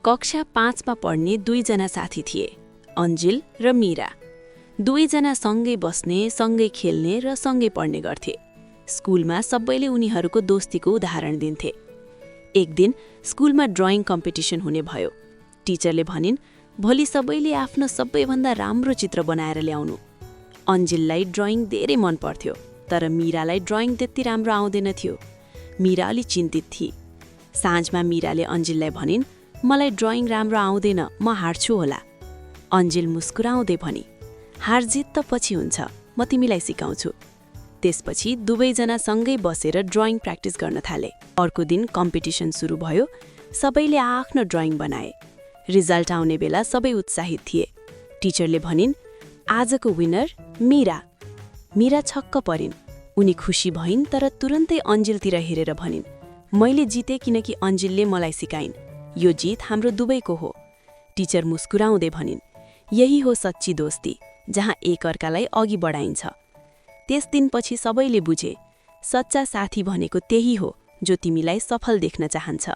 कक्षा 5मा पढ्ने दुईजना साथी थिए, अन्जिल र मीरा। दुईजना सँगै बस्ने, सँगै खेल्ने र सँगै पढ्ने गर्थे। स्कुलमा सबैले उनीहरूको दोस्तीको उदाहरण दिन्थे। एक दिन स्कुलमा ड्रइङ कम्पिटिसन हुने भयो। टिचरले भनिन्, भोलि सबैले आफ्नो सबैभन्दा राम्रो चित्र बनाएर ल्याउनु। अन्जिललाई ड्रइङ धेरै मन पर्थ्यो, तर मीरालाई ड्रइङ त्यति राम्रो आउँदैन थियो। मीरा अलि चिन्तित थिए। साँझमा मीराले अन्जिललाई भनिन्, मलाई ड्रइङ राम्रो आउँदैन, म हार्छु होला। अन्जिल मुस्कुराउँदै भनी, हारजित त पछि हुन्छ, म तिमीलाई सिकाउँछु। त्यसपछि दुवैजना सँगै बसेर ड्रइङ प्र्याक्टिस गर्न थाले। अर्को दिन कम्पिटिसन सुरु भयो। सबैले आफ्नो ड्रइङ बनाए। रिजल्ट आउने बेला सबै उत्साहित थिए। टिचरले भनिन्, आजको विनर मीरा। मीरा छक्क परिन्। उनी खुसी भइन्, तर तुरन्तै अन्जिलतिर हेरेर भनिन्, मैले जिते किनकि अन्जिलले मलाई सिकाइन्। यो जित हाम्रो दुवैको हो। टिचर मुस्कुराउँदै भनिन्, यही हो सच्ची दोस्ती, जहाँ एकअर्कालाई अघि बढाइन्छ। त्यस दिनपछि सबैले बुझे, सच्चा साथी भनेको त्यही हो जो तिमीलाई सफल देख्न चाहन्छ।